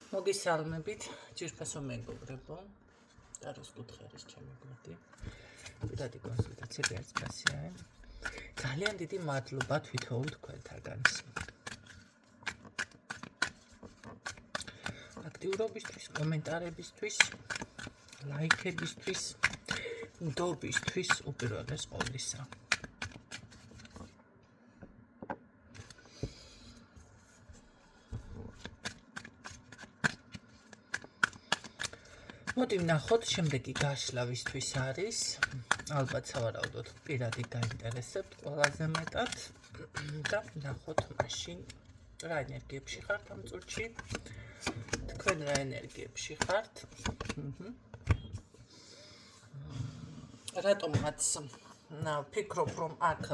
მოგესალმებით, ჯირფასო მეგობრებო. და როს კუთხერის ჩემი გვერდი. პირადი კონსულტაციები არც ფასია. ძალიან დიდი მადლობა თვითონ თქვენთაგანს. აქტიურობისთვის, კომენტარებისთვის, ლაიქებისთვის, ნდობისთვის უპირველეს ყოვლისა. მოდი ვნახოთ შემდეგი გაშლა ვისთვის არის. ალბათ სავარაუდოდ პირადი გაინტერესებთ ყველაზე მეტად და ვნახოთ მაშინ რა ენერგიებში ხართ ამ წუთში. თქვენ რა ენერგიებში ხართ? რატომაც ვფიქრობ, რომ აქ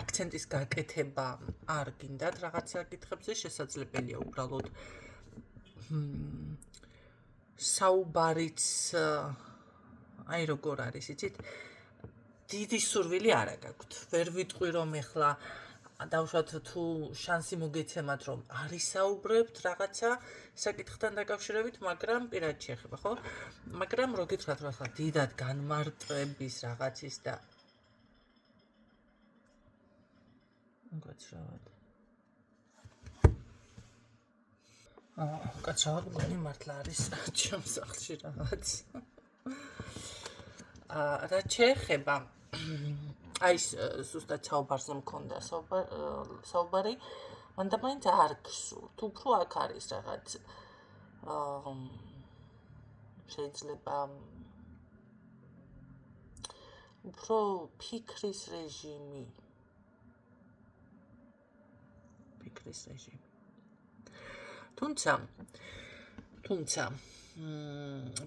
აქცენტის გაკეთება არ გინდათ რაღაცა კითხვებზე, შესაძლებელია უბრალოდ საუბარიც აი როგორ არის, იცით? დიდი სურვილი არა გაქვთ. ვერ ვიტყვი რომ ეხლა დავუშვათ თუ შანსი მოგეცემათ რომ არ ისაუბრებთ რაღაცა საკითხთან დაკავშირებით, მაგრამ პირად შეეხება, ხო? მაგრამ რო გითხრათ რომ ახლა დიდად განმარტების რაღაცის და გაცრავად. კაცრავად მგონი მართლა არის ჩემ სახლში რაღაც. რა შეეხება აი ზუსტად საუბარზე მქონდა საუბარი, მანდა მაინც არ გსურთ, უფრო აქ არის რაღაც შეიძლება უფრო ფიქრის რეჟიმი. თუმცა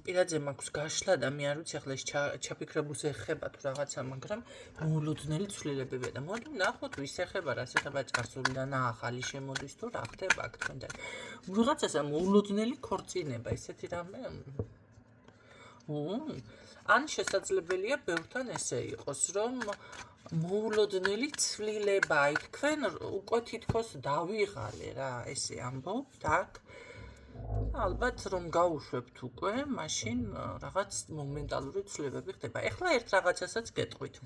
პირადზე მაქვს გაშლა და მე არ ვიცი ახლა ეს ჩაფიქრებულს ეხება თუ რაღაცა, მაგრამ მოულოდნელი ცვლილებებია და მოდი ვნახოთ ვის ეხება, რას ეხება წარსულიდან ახალი შემოდის თუ რა ხდება აქ თქვენთან. ვიღაცასა მოულოდნელი ქორწინება, ესეთი რამე. ან შესაძლებელია ბევრთან ესე იყოს, რომ მოულოდნელი ცვლილება, აი თქვენ უკვე თითქოს დავიღალე რა, ესე ამბობთ აქ. ალბათ რომ გაუშვებთ უკვე, მაშინ რაღაც მომენტალური ცვლილებები ხდება. ეხლა ერთ რაღაცასაც გეტყვით.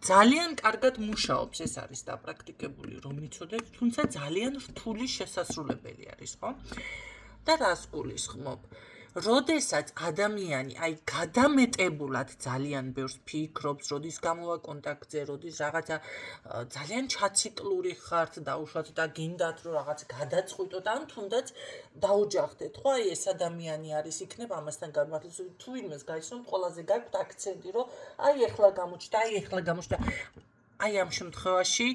ძალიან კარგად მუშაობს, ეს არის დაპრაქტიკებული რომ იცოდეთ, თუმცა ძალიან რთული შესასრულებელი არის, ხო? და რას გულისხმობ? როდესაც ადამიანი აი გადამეტებულად ძალიან ბევრს ფიქრობს, როდის გამოვა კონტაქტზე, როდის რაღაცა ძალიან ჩაციკლური ხართ დაუშვათ და გინდათ რომ რაღაც გადაწყვიტოთ, ან თუნდაც დაოჯახდეთ, ხო? აი ეს ადამიანი არის იქნება ამასთან გამართლებით, თუ ვინმეს გაიცნობთ, ყველაზე გაქვთ აქცენტი, რომ აი ეხლა გამოჩნდა. აი ამ შემთხვევაში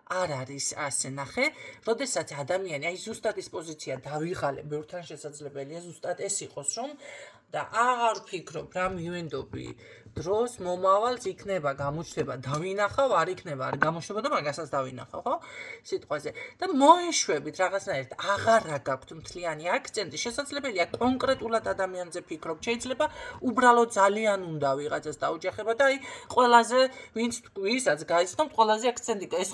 არ არის ასე, ნახე, როდესაც ადამიანი აი ზუსტად ის პოზიცია დავიღალე, ბევრთან შესაძლებელია ზუსტად ეს იყოს, რომ და აღარ ვფიქრობ რა მივენდობი დროს მომავალს იქნება გამოჩნდება, დავინახავ, არ იქნება, არ გამოჩნდება და მაგასაც დავინახავ, ხო? სიტყვაზე. და მოეშვებით რაღაცნაირად, აღარ გაქვთ მთლიანი აქცენტი, შესაძლებელია კონკრეტულად ადამიანზე ფიქრობ, შეიძლება უბრალოდ ძალიან უნდა ვიღაცას დაუჯახება და აი ყველაზე ვისაც გაიცნობთ, ყველაზე აქცენტი ეს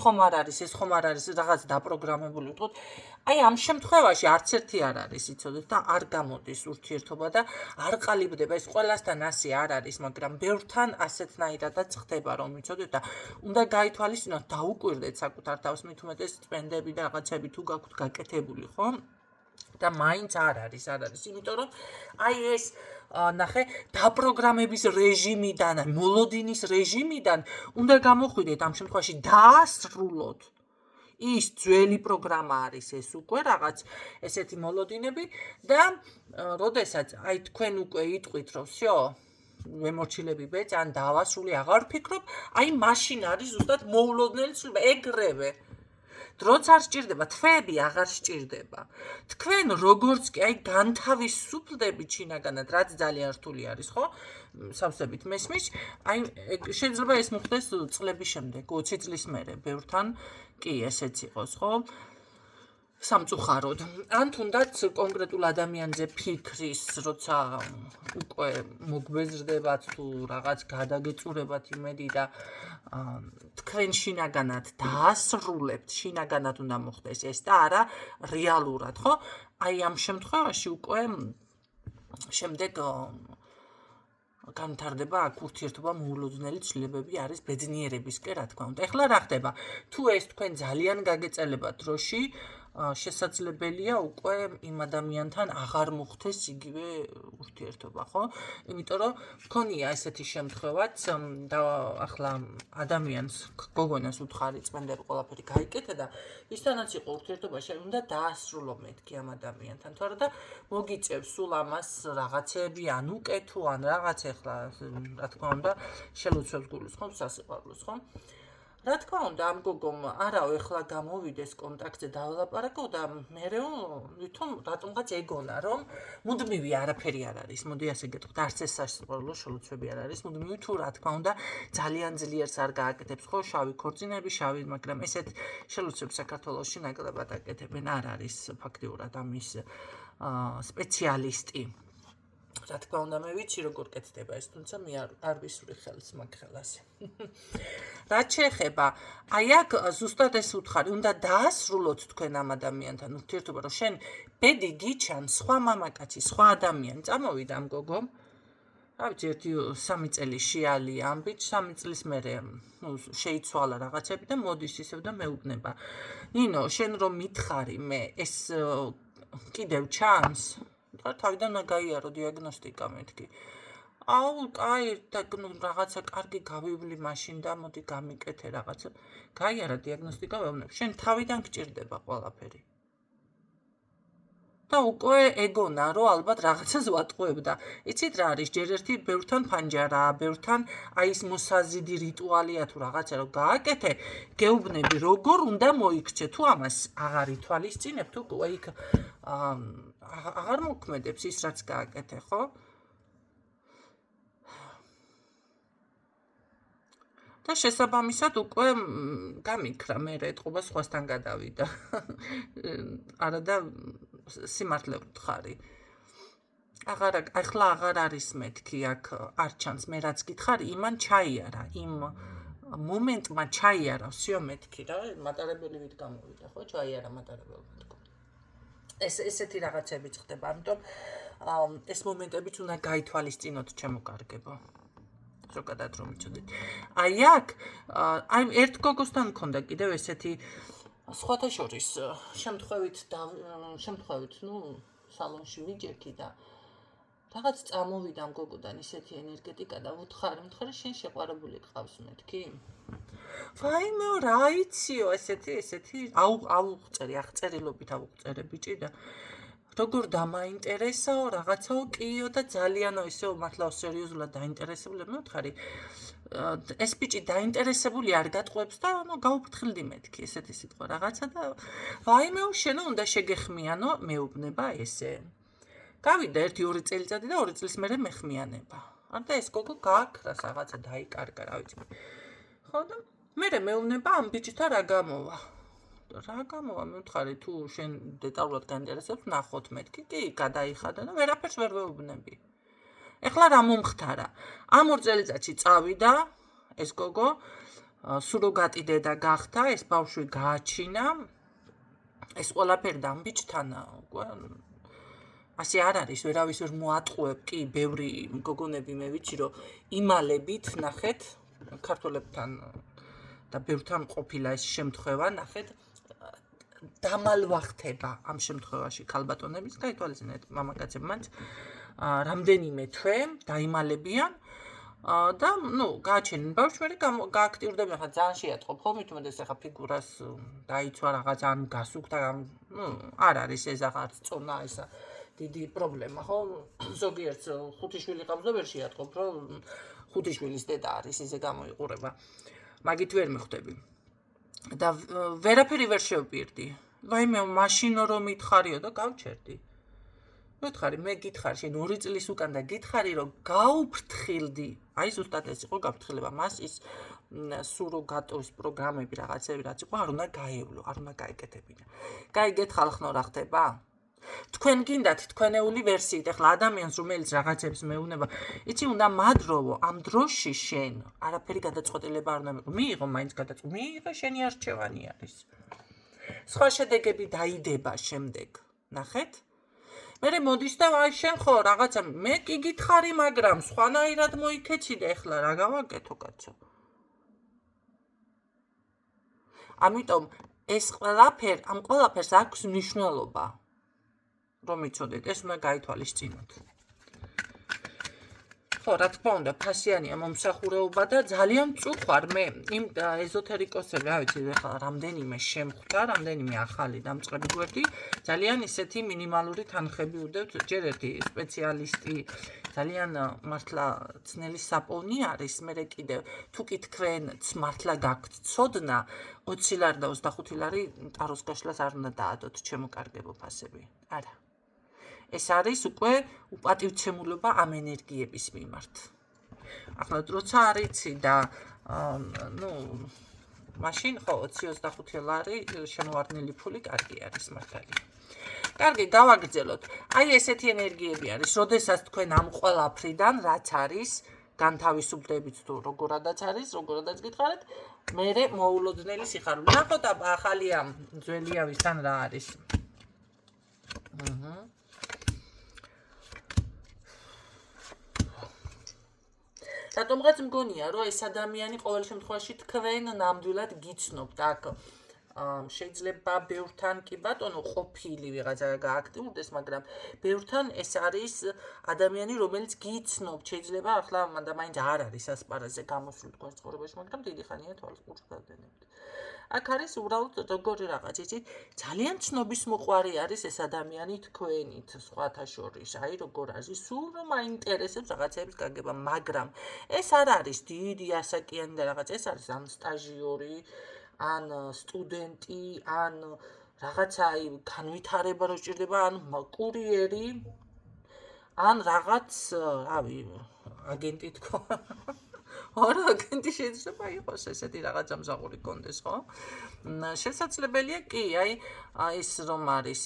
ხომ არ არის, რაღაც დაპროგრამებული ვთქვათ. აი ამ შემთხვევაში არც ერთი არ არის, იცოდეთ და არ გამოდის ურთიერთობა და არ ყალიბდება, ეს ყველასთან ასე არ არის, მაგრამ ბევრთან ასეთნაირადაც ხდება, რომ იცოდეთ და უნდა გაითვალისწინოთ, დაუკვირდეთ საკუთარ თავს, მით უმეტეს წვენდები და რაღაცები თუ გაქვთ გაკეთებული, ხო? და მაინც არ არის, იმიტომ რომ აი ეს ნახე, დაპროგრამების რეჟიმიდან, მოლოდინის რეჟიმიდან უნდა გამოხვიდეთ ამ შემთხვევაში დაასრულოთ. ის ძველი პროგრამა არის ეს უკვე რაღაც ესეთი მოლოდინები და როდესაც აი თქვენ უკვე იტყვით რომ всё ვემორჩილები ბეწ ან დავასრული აღარ ვფიქრობ, აი მაშინ არის ზუსტად მოულოდნელი ცვლილება, ეგრევე დროც არ სჭირდება, თვეები აღარ სჭირდება. თქვენ როგორც კი აი განთავისუფლდებით შინაგანად, რაც ძალიან რთული არის, ხო? სავსებით მესმის, აი შეიძლება ეს მოხდეს წლების შემდეგ, 20 წლის მერე, ბევრთან კი ესეც იყოს, ხო? სამწუხაროდ. ან თუნდაც კონკრეტულ ადამიანზე ფიქრის, როცა უკვე მოგვეზრდებათ თუ რაღაც გადაგეწურებათ იმედი და თქვენ შინაგანად დაასრულებთ, შინაგანად უნდა მოხდეს ეს და არა რეალურად, ხო? აი ამ შემთხვევაში უკვე შემდეგ განვითარდება აქ ურთიერთობა მოულოდნელი ცვლილებები არის ბედნიერებისკენ, რა თქმა უნდა. ეხლა რა ხდება? თუ ეს თქვენ ძალიან გაგეწელებათ დროში, შესაძლებელია უკვე იმ ადამიანთან აღარ მოხდეს იგივე ურთიერთობა, ხო? იმიტომ რომ მქონია ესეთი შემთხვევაც და ახლა ადამიანს გოგონას უთხარი წმენდები ყველაფერი გაიკეთე და ისთანაც იყო ურთიერთობაში, უნდა დაასრულო მეთქი ამ ადამიანთან, თორე და მოგიწევს სულ ამას რაღაცები ან უკეთო ან რაღაც ეხლა რა თქმა უნდა შელოცვებს გულის ხომ სასიყვარულოს ხომ? რა თქმა უნდა ამ გოგომ არაო ეხლა გამოვიდეს კონტაქტზე დავალაპარაკო და მერეო ვითომ რატომღაც ეგონა რომ მუდმივი არაფერი არ არის მოდი ასე გეტყვით არც ეს სასიყვარულო შელოცვები არ არის მუდმივი თუ რა თქმა უნდა ძალიან ძლიერს არ გააკეთებს ხო შავი ქორწინები შავი მაგრამ ესეთ შელოცვებს საქართველოში ნაკლებად აკეთებენ არ არის ფაქტიურად ამის სპეციალისტი რა თქმა უნდა მე ვიცი როგორ კეთდება ეს თუმცა მე არ ვისურვი ხელს მაგ ხელას რაც შეეხება აი აქ ზუსტად ეს უთხარი უნდა დაასრულოთ თქვენ ამ ადამიანთან ურთიერთობა რომ შენ ბედი გიჩან სხვა მამაკაცი სხვა ადამიანი წამოვიდა ამ გოგომ რა ვიცი 1-3 წელი შეალია ამ ბიჭ 3 წლის მერე ნუ შეიცვალა რაღაცები და მოდის ისევ და მეუბნება ნინო შენ რომ მითხარი მე ეს კიდევ ჩანს თავიდან უნდა გაიარო დიაგნოსტიკა მეთქი აუ კაი და რაღაცა კარგი გავივლი მაშინ და მოდი გამიკეთე რაღაცა გაიარა დიაგნოსტიკა ვეუბნებ შენ თავიდან გჭირდება ყველაფერი და უკვე ეგონა რომ ალბათ რაღაცას ვატყუებდა იცით რა არის ჯერ ერთი ბევრთან ფანჯარა ბევრთან აი ეს მოსაზიდი რიტუალია თუ რაღაცა რომ გააკეთე გეუბნები როგორ უნდა მოიქცე თუ ამას აღარ ითვალისწინებ თუ იქ აღარ მოქმედებს ის რაც გააკეთე ხო და შესაბამისად უკვე გამიქრა მე ეტყობა სხვასთან გადავიდა არა და სიმართლე ვთხარი ახლა აღარ არის მეთქი აქ არ ჩანს მე რაც გითხარი იმან ჩაიარა იმ მომენტმა ჩაიარა всё მეთქი რა მატარებელი ვით გამოვიდა ხო ჩაიარა მატარებელი ესეთი რაღაცები ხდება ამიტომ ეს მომენტებიც უნდა გაითვალისწინოთ ჩემო კარგებო ზოგადად რომ იცოდეთ აი აქ აი ერთ გოგოსთან მქონდა კიდევ ესეთი სხვათა შორის შემთხვევით ნუ სალონში ვიჯექი და რაღაც წამოვიდა ამ გოგოდან ისეთი ენერგეტიკა და ვუთხარი შენ შეყვარებული გყავს მეთქი ვაიმე რა იციო ესეთი აუღწერი აღწერილობით აუღწერე ბიჭი და როგორ დამაინტერესაო რაღაცაო კიო და ძალიანო ისეო მართლა სერიოზულად დაინტერესებული მე ვთხარი ეს ბიჭი დაინტერესებული არ გატყუებს და ნუ გაუფრთხილდი მეთქი ესეთი სიტყვა რაღაცა და ვაიმეო შენო უნდა შეგეხმიანო მეუბნება ესე გავიდა 1-2 წელიწადი და 2 წლის მერე მეხმიანება არ და ეს გოგო გააქრას რაღაცა დაიკარგა რა ვიცი ხო და მერე მეუბნება ამ ბიჭთან რა გამოვა მე ვთხარი თუ შენ დეტალურად გაინტერესებს ნახოთ მეთქი კი გადაიხადა და ვერაფერს ვერ ვეუბნები ეხლა რა მომხდარა ამ 2 წელიწადში წავიდა ეს გოგო სუროგატი დედა გახდა ეს ბავშვი გააჩინა ეს ყველაფერი და ამ ბიჭთან უკვე ასე არ არის ვერავის ვერ მოატყუებ კი ბევრი გოგონები მე ვიცი რომ იმალებით ნახეთ ქართველებთან და ბევრთან ყოფილა ეს შემთხვევა ნახეთ დამალვახდება ამ შემთხვევაში ქალბატონების გაითვალისწინეთ მამაკაცებმაც რამდენიმე თვე დაიმალებიან და ნუ გააჩენენ ბავშვი მე გააქტიურდებიან ხა ძალიან შეატყობ ხო მithumedes ახლა ფიგურას დაიცვა რაღაც ან გასუქდა ნუ არ არის ეს აღარც წონა ესა დიდი პრობლემა ხო ზოგიერთ 5 შვილი ყავს და ვერ შეატყობ რომ 5 შვილის დედა არის ისე გამოიყურება მაგით ვერ მეხვდები და ვერაფერი ვერ შევპირდი ვაიმე მაშინო რომ მითხარიო და გავჩერდი მითხარი მე გითხარ შენ 2 წლის უკან და გითხარი რომ გაუფრთხილდი აი ზუსტად ეს იყო გაფრთხილება მას ის სუროგატოს პროგრამები რაღაცები რაც იყო არ უნდა გაევლო არ უნდა გაეკეთებინა კაი გითხარ ხნო რა ხდება თქვენ გინდათ თქვენეული ვერსიით ახლა ადამიანს რომელიც რაღაცებს მეუბნება იცი უნდა მადროვო ამ დროში შენ არაფერი გადაწყვეტილება არ უნდა მიიღო მაინც გადაწყვეტილება მიიღე შენი არჩევანი არის სხვა შედეგები დაიდება შემდეგ ნახეთ მე მოდის და აი შენ ხო რაღაცა მე კი გითხარი, მაგრამ სხვანაირად მოიქეცი და ეხლა რა გავაკეთო კაცო? ამიტომ ამ ყველაფერს აქვს მნიშვნელობა, რომ იცოდეთ, ეს უნდა გაითვალისწინოთ. ხო, რა თქმა უნდა, ფასიანია მომსახურეობა და ძალიან მწუხვარ მე იმ ეზოთერიკოსები, რა ვიცი, ეხლა რამდენიმე შემხვდა, რამდენიმე ახალი დამწყები გვერდი, ძალიან ისეთი მინიმალური თანხები უდევთ, ჯერ ერთი სპეციალისტი ძალიან მართლა ძნელი საპოვნი არის, მე კიდევ თუ კი თქვენც მართლა გაქვთ ცოდნა, 20 ლარი და 25 ლარი ტაროს გაშლას არ უნდა დაადოთ, ჩემო კარგებო ფასები. არა. ეს არის უკვე უპატივცემულობა ამ ენერგიების მიმართ. ახლა როცა არიცი და მაშინ ხო 20-25 ლარი შემოვარდნილი ფული კარგი არის მართალია. კარგი, გავაგრძელოთ. აი ესეთი ენერგიები არის, როდესაც თქვენ ამ ყველაფრიდან რაც არის განთავისუფლდებით თუ როგორადაც არის, როგორადაც გითხარით, მერე მოულოდნელი სიხარული. ნახოთ ახალია ძველია ვისთან რა არის. რატომღაც მგონია, რომ ეს ადამიანი ყოველ შემთხვევაში თქვენ ნამდვილად გიცნობთ აქ. შეიძლება ბევრთან კი ბატონო ყოფილი ვიღაცა გააქტიურდეს, მაგრამ ბევრთან ეს არის ადამიანი, რომელიც გიცნობთ, შეიძლება ახლა მაინც არ არის ასპარეზზე გამოსული თქვენ ცხოვრებაში, მაგრამ დიდი ხანია თვალყურს დავდენებთ. აქ არის უბრალოდ როგორი რაღაც, იცით, ძალიან ცნობის მოყვარი არის ეს ადამიანი თქვენით, სხვათა შორის, აი როგორ არის, სულ რომ აინტერესებს რაღაცების გაგება, მაგრამ ეს არ არის დიდი ასაკიანი და რაღაც, ეს არის ან სტაჟიორი, ან სტუდენტი, ან რაღაცა განვითარება რო სჭირდება, ან კურიერი, ან რაღაც, რავი, აგენტი თქო. არა, აგენტი შეიძლება იყოს ესეთი რაღაც ამზაყური კონდეს, ხო? შესაძლებელია კი, აი ეს რომ არის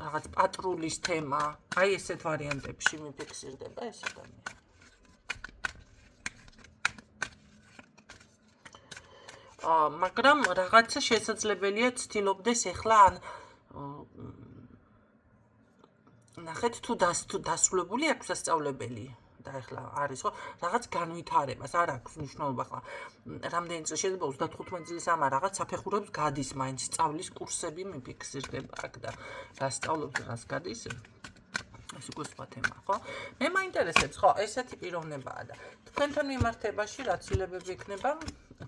რაღაც პატრულის თემა, აი ესეთ ვარიანტებში მიფიქსირდება ეს ადამიანი. მაგრამ რაღაცა შესაძლებელია ცდილობდეს ეხლა ან ნახეთ თუ დასრულებული აქვს სასწავლებელი და ეხლა არის ხო რაღაც განვითარებას არ აქვს მნიშვნელობა ხლა რამდენი წელი შეიძლება 35 წლის ამა რაღაც საფეხურებს გადის მაინც სწავლის კურსები მიფიქსირდება აქ და დასწავლობს რას გადის ეს უკვე სხვა თემა ხო მე მაინტერესებს ხო ესეთი პიროვნებაა და თქვენთან მიმართებაში რა ცვლილებები იქნება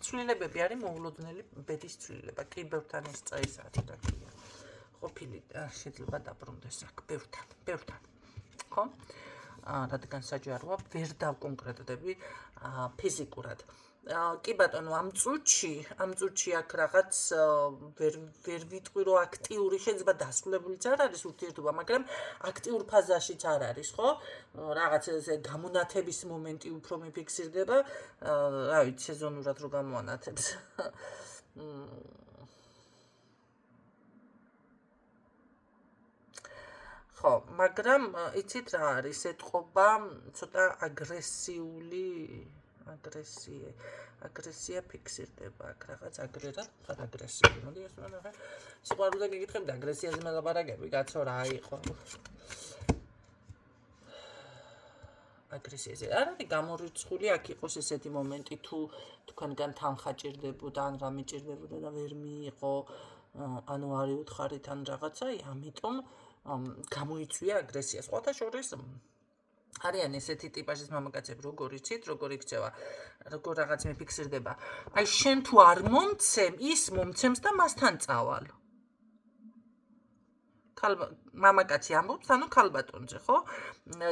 ცვლილებები არის მოულოდნელი ბედის ცვლილება კი ბევრთან ეს წაის არის რა ქვია ყოფილი შეიძლება დაბრუნდეს აქ ბევრთან ხო რადგან საჯაროა ვერ დავკონკრეტდები ფიზიკურად კი ბატონო ამ წუთში აქ რაღაც ვერ ვიტყვი რომ აქტიური შეიძლება დასრულებულიც არ არის ურთიერთობა მაგრამ აქტიურ ფაზაშიც არ არის ხო რაღაც ესე გამონათების მომენტი უფრო მიფიქსირდება რა ვიცი სეზონურად რო გამოანათებს ხო, მაგრამ იცით რა არის, ეთყობა ცოტა აგრესია ფიქსირდება აქ რაღაც აგრესიული. მოდი ეს ნახე. სიყვარულზე გიგითხებდი აგრესიაზე მელაპარაკები, კაცო რა იყო. აგრესიაზე. არ არის გამორიცხული აქ იყოს ესეთი მომენტი თუ თქვენგან თანხა ჭირდებოდა ან რამე ჭირდებოდა და ვერ მიიღო, ანუ არ უთხარით ან რაღაცა, ამიტომ გამოიწვია აგრესია. სხვათა შორის არიან ესეთი ტიპაჟის მამაკაცები, როგორ იცით, როგორ იქცევა, როგორ რაღაც მიფიქსირდება. აი შენ თუ არ მომცემ, ის მომცემს და მასთან წავალ. მამაკაცი ამბობს, ანუ ქალბატონზე, ხო?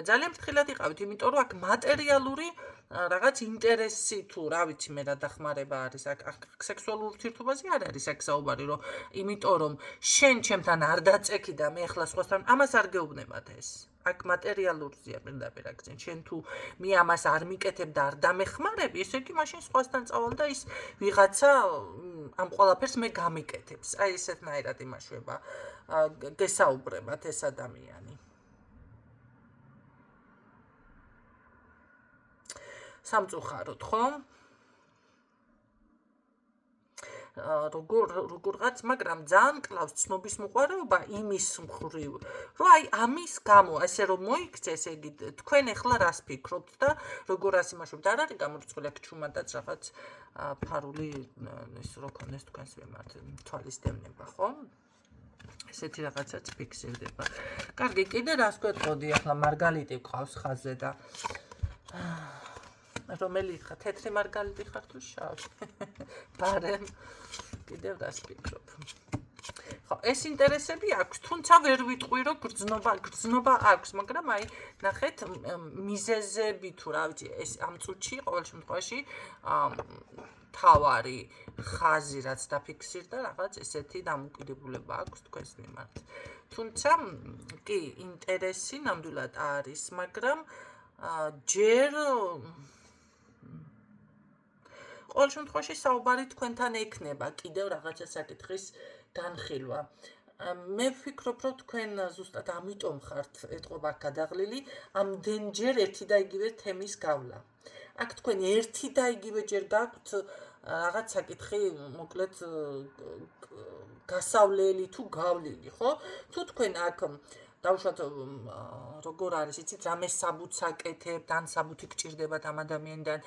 ძალიან ფრთხილად იყავით, იმიტომ რომ აქ მატერიალური რაღაც ინტერესი თუ რა ვიცი მე რა დახმარება არის აქ სექსუალურ ურთიერთობაზე არ არის აქ საუბარი რომ იმიტომ რომ შენ ჩემთან არ დაწექი და მე ახლა სხვასთან ამას არ გეუბნებათ ეს აქ მატერიალურზია პირდაპირ აქცენ შენ თუ მე ამას არ მიკეთებ და არ დამეხმარები ესე იგი მაშინ სხვასთან წავალ და ის ვიღაცა ამ ყველაფერს მე გამიკეთებს აი ესეთნაირად იმაშვება გესაუბრებათ ეს ადამიანი სამწუხაროდ, ხო? როგორღაც, მაგრამ ძალიან კლავს ცნობის მოყვარეობა იმის მხრივ, რომ აი ამის გამო, ასე რომ მოიქცეს, ესე იგი, თქვენ ახლა რას ფიქრობთ და როგორ ასიმაშობთ? არ არის გამორიცხული აქ ჩუმადაც რაღაც ფარული ეს რო ქონდეს თქვენს მიმართ თვალის დევნება, ხო? ესეთი რაღაცაც ფიქსირდება. კარგი, კიდე რას გვეტყოდი ახლა მარგალიტი გყავს ხაზზე და რომელი ხარ? თეთრი მარგალიტი ხარ თუ შავი? ბარემ კიდევ რას ფიქრობ? ხო, ეს ინტერესები აქვს, თუმცა ვერ ვიტყვი, რომ გრძნობა აქვს, მაგრამ აი, ნახეთ, მიზეზები თუ რა ვიცი, ეს ამ წუთში ყოველ შემთხვევაში თავარი ხაზი რაც დაფიქსირდა, რაღაც ესეთი დამოკიდებულება აქვს თქვენს მიმართ. თუმცა კი, ინტერესი ნამდვილად არის, მაგრამ ჯერ ყოველ შემთხვევაში საუბარი თქვენთან ექნება კიდევ რაღაცა საკითხის განხილვა. მე ვფიქრობ, რომ თქვენ ზუსტად ამიტომ ხართ ეთყობა გადაღლილი, ამდენჯერ ერთი და იგივე თემის გავლა. აქ თქვენ ერთი და იგივე ჯერ გაქვთ რაღაც საკითხი, მოკლედ გასავლელი თუ გავლილი, ხო? თუ თქვენ აქ დავუშვათ როგორ არის, იცით, რამე საბუთს აკეთებთ, ან საბუთი გჭირდებათ ამ ადამიანიდან,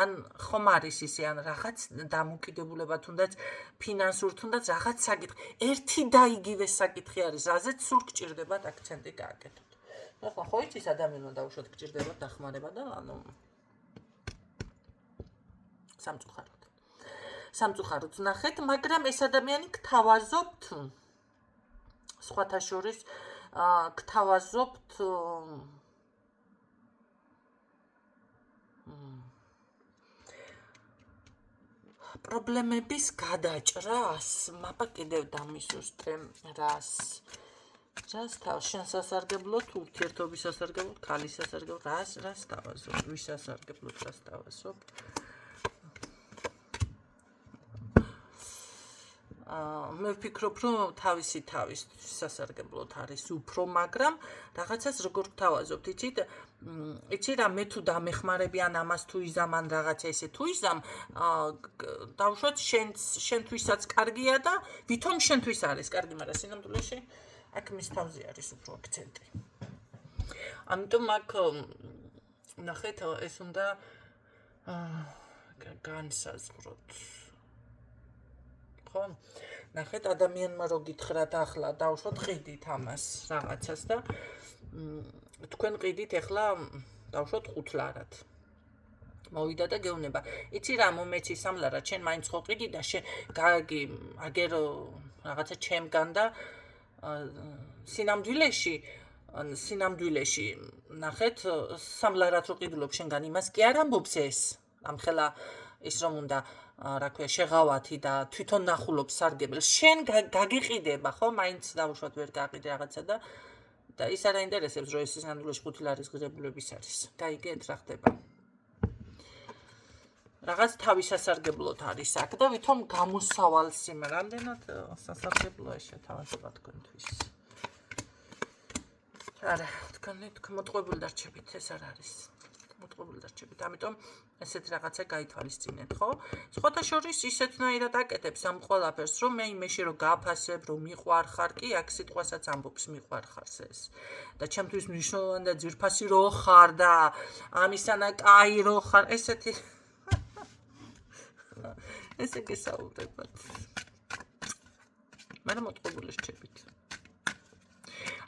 ან ხომ არის ისე, ან რაღაც დამოკიდებულება, თუნდაც ფინანსურ, თუნდაც რაღაც საკითხი, ერთი და იგივე საკითხი არის, რაზეც სულ გჭირდებათ აქცენტი გააკეთოთ. ახლა ხო იცის ადამიანმა დავუშვათ გჭირდებათ დახმარება და ანუ სამწუხაროდ ნახეთ, მაგრამ ეს ადამიანი გთავაზობთ სხვათა შორის გთავაზობთ პრობლემების გადაჭრას, მაპა კიდევ დამისუსტე რას შენს სასარგებლოდ, ურთიერთობის სასარგებლოდ, ქალის სასარგებლოდ, რას თავაზობ, ვის სასარგებლოდ რას თავაზობ? მე ვფიქრობ, რომ თავისი თავის სასარგებლოდ არის უფრო, მაგრამ რაღაცას როგორ გთავაზობთ, იცით? იცი რა, მე თუ დამეხმარები ან ამას თუ იზამ, ან რაღაცა ესე თუ იზამ, დავუშვათ შენთვისაც კარგია და ვითომ შენთვის არის კარგი, მაგრამ სინამდვილეში აქ მის თავზე არის უფრო აქცენტი. ამიტომ აქ ნახეთ, ეს უნდა განსაზღვროთ. ხო? ნახეთ, ადამიანმა რო გითხრათ ახლა დავუშვათ ყიდით ამას რაღაცას და თქვენ ყიდით ახლა დავუშვათ ხუთლარად. მოვიდა და გეუბნება, იცი რა, მომეცი სამლარად, შენ მაინც ხო ყიდი და შენ გაგი აგერ რაღაცა ჩემგან და სინამდვილეში ნახეთ, სამლარად რო ყიდულობ შენგან იმას კი არ ამბობს ეს. ამხელა ის რომ უნდა რა ქვია, შეღავათი და თვითონ ნახულობს სარგებელს. შენ გაგიყიდება, ხო? მაინც დავუშვათ ვერ გაყიდე რაღაცა და ის არ აინტერესებს, რომ ეს სინამდვილეში 5 ლარის ღირებულების არის. გაიგეთ რა ხდება? რაღაც თავის სასარგებლოდ არის აქ და ვითომ გამოსავალს იმ რამდენად სასარგებლოა შეთავაზება თქვენთვის. არა, თქვენ მოტყუებული დარჩებით, ეს არ არის. მოტყუებული დარჩებით. ამიტომ ესეთი რაღაცა გაითვალისწინეთ, ხო? სხვათა შორის ისეთნაირად აკეთებს ამ ყველაფერს, რომ მე იმეში რომ გააფასებ, რომ მიყვარხარ, კი აქ სიტყვასაც ამბობს მიყვარხარს ეს. და ჩემთვის მნიშვნელოვანი და ძვირფასი რო ხარ და ამისანა კაი რო ხარ, ესეთი ესე გესაუბრებათ. მაგრამ მოტყუებული რჩებით.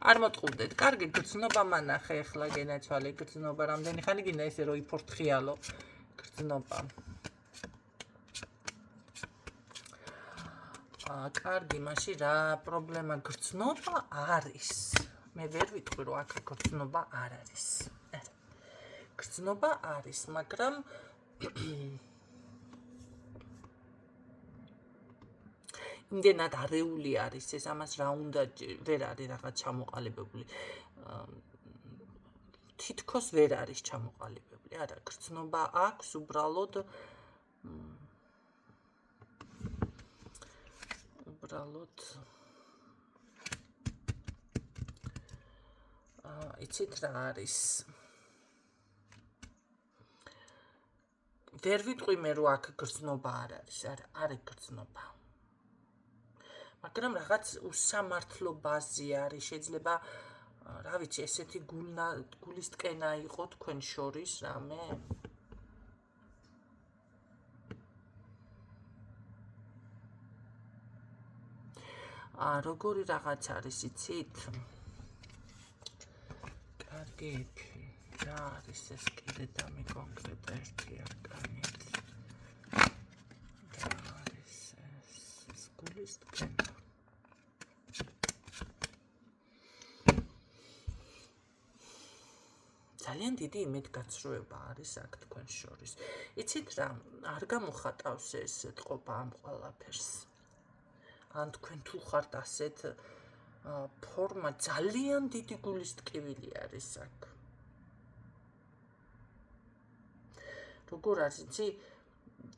არ მოტყუდეთ, კარგი გრძნობა მანახე, ახლა გენაცვალე გრძნობა, რამდენი ხანი გინდა ესე რომ იფორთხიალო გრძნობა. კარგი, მაშინ რა პრობლემა გრძნობა არის? მე ვერ ვიტყვი, რომ აქ გრძნობა არ არის. გრძნობა არის, მაგრამ იმდენად არეული არის ეს, ამას რა უნდა ვერ არის რაღაც ჩამოყალიბებული. თითქოს ვერ არის ჩამოყალიბებული. არა, გრძნობა აქვს უბრალოდ იცით რა არის? ვერ ვიტყვი მე, რომ აქ გრძნობა არ არის. არა, არის გრძნობა. მაგრამ რაღაც უსამართლობაზე არის, შეიძლება რა ვიცი, ესეთი გულისტკენა იყო თქვენ შორის რამე? როგორი რაღაც არის, იცით? კარგი, რა არის ეს კიდე დამიკონკრეტა ერთი არკანით. რა არის ეს გულისტკენა? ძალიან დიდი იმედგაცრუება არის აქ თქვენ შორის. იცით რა, არ გამოხატავს ეს ტყობა ამ ყველაფერს. ან თქვენ თუ ხართ ასეთ ფორმა, ძალიან დიდი გულის ტკივილი არის აქ. როგორ არის, იცი?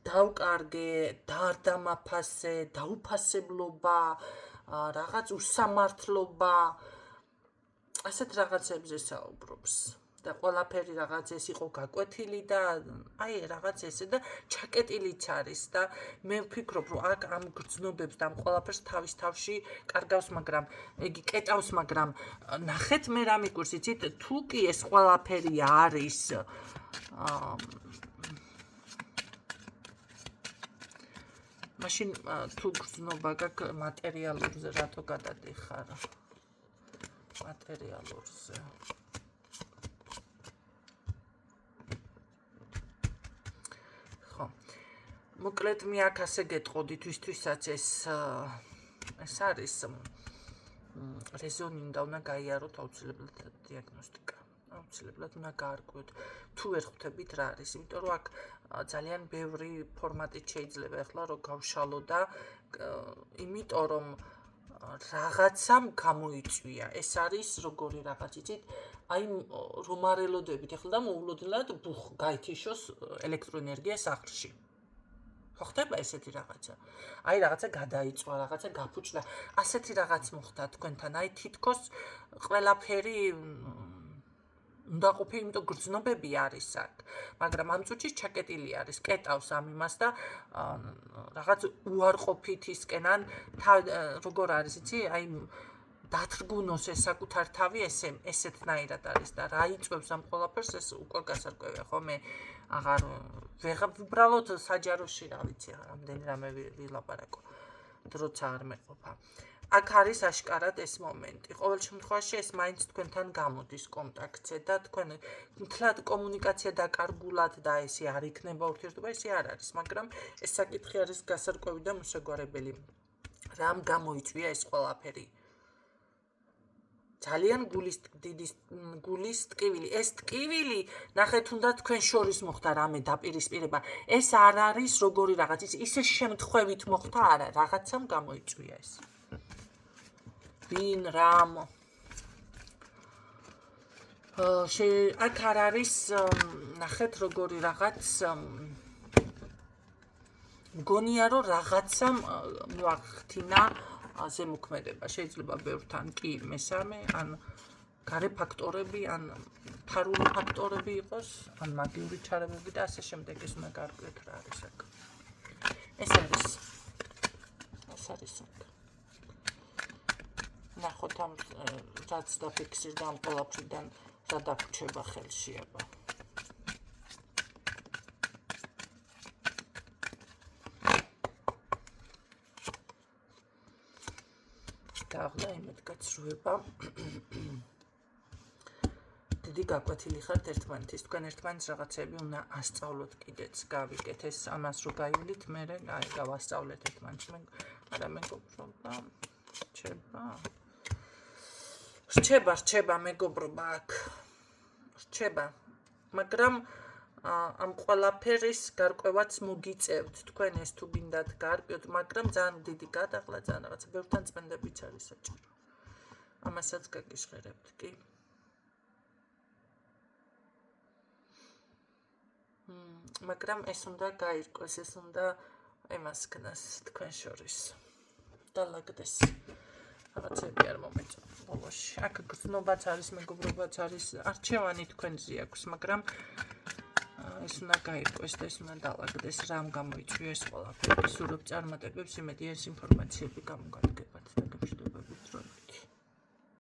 დავკარგე, დაარდამაფასე, დაუფასებლობა, რაღაც უსამართლობა, ასეთ რაღაცებზე საუბრობს. და ყველაფერი რაღაც ეს იყო გაკვეთილი და აი რაღაც ესე და ჩაკეტილიც არის და მე ვფიქრობ რომ აქ ამ გრძნობებს და ამ ყველაფერს თავის თავში კარგავს, მაგრამ იგი კეტავს, მაგრამ ნახეთ მე რა მიკვირს, იცით, თუ კი ეს ყველაფერი არის მაშინ თუ გრძნობა გაქვს მატერიალურზე რატო გადადიხარ? მატერიალურზე მოკლედ მე აქ ასე გეტყოდით, ვისთვისაც ეს არის რეზონინდა უნდა გაიაროთ აუცილებლად დიაგნოსტიკა. აუცილებლად უნდა გაარკვიოთ. თუ ვერ ხვდებით რა არის, იმიტომ რომ აქ ძალიან ბევრი ფორმატით შეიძლება ახლა რომ გავშალო და იმიტომ რომ რაღაცამ გამოიწვია. ეს არის როგორი რაღაც, იცით? აი რომ არ ელოდებით ახლა და მოულოდნელად ბუხ გაითიშოს ელექტროენერგია სახლში. ხდება ესეთი რაღაცა. აი რაღაცა გადაიწვა, რაღაცა გაფუჭდა. ასეთი რაღაც მოხდა თქვენთან. აი თითქოს ყველაფერი უნდა ყოფილი, იმიტომ გრძნობები არის აქ. მაგრამ ამ წუთში ჩაკეტილი არის, კეტავს ამ იმას და რაღაც უარყოფით ისკენან როგორ არის, იცი? აი დათრგუნოს ეს საკუთარ თავი ესეთნაირად არის და რა იწვევს ამ ყველაფერს ეს უკვე გასარკვევია, ხო? მე აღარ უბრალოდ საჯაროში რა ვიცი, რამდენი რამე ვილაპარაკო, დროც არ მეყოფა. აქ არის აშკარად ეს მომენტი. ყოველ შემთხვევაში ეს მაინც თქვენთან გამოდის კონტაქტზე და თქვენ მთლად კომუნიკაცია დაკარგულად და ესე არ იქნება ურთიერთობა, ესე არ არის, მაგრამ ეს საკითხი არის გასარკვევი და მოსაგვარებელი. რამ გამოიწვია ეს ყველაფერი? ძალიან გულის ტკივილი. ეს ტკივილი, ნახეთ, უნდა თქვენ შორის მოხდა რამე დაპირისპირება. ეს არ არის როგორი რაღაც, ისე შემთხვევით მოხდა, არა, რაღაცამ გამოიწვია ეს. ვინ, რამ? აქ არ არის, ნახეთ, როგორი რაღაც მგონია, რომ რაღაცამ მოახდინა ზემოქმედება. შეიძლება ბევრთან კი მესამე, ან გარე ფაქტორები, ან ფარული ფაქტორები იყოს, ან მაგიური ჩარევები და ასე შემდეგ. ეს უნდა გარკვიოთ რა არის აქ. ეს არის აქ. ნახოთ ამ რაც დაფიქსირდა ამ ყველაფრიდან რა დაგვრჩება ხელში აბა. და იმედგაცრუება. დიდი გაკვეთილი ხართ ერთმანეთის. თქვენ ერთმანეთს რაღაცები უნდა ასწავლოთ კიდეც, გავიგეთ ეს ამას რო გაივლით, მე გავასწავლეთ ერთმანეთს. არა მეგობრობა, რჩება მეგობრობა აქ. რჩება, მაგრამ ამ ყველაფერის გარკვევაც მოგიწევთ თქვენ ეს თუ გინდათ გარკვიოთ, მაგრამ ძალიან დიდი გადაღლა, ძალიან რაღაცა ბევრთან წმენდებიც არის საჭირო. ამასაც გაგიშღერებთ, კი? მაგრამ ეს უნდა გაირკვეს, ეს უნდა ემასქნას თქვენ შორის. დალაგდეს. რაღაცები არ მომეწონა ბოლოში. აქ გრძნობაც არის, მეგობრობაც არის, არჩევანი თქვენზე აქვს, მაგრამ ეს უნდა გაირკვეს და ეს უნდა დალაგდეს, რამ გამოიწვია ეს ყველაფერი. სურვებ წარმატებებს, იმედია ეს ინფორმაციები გამოგადგეთ.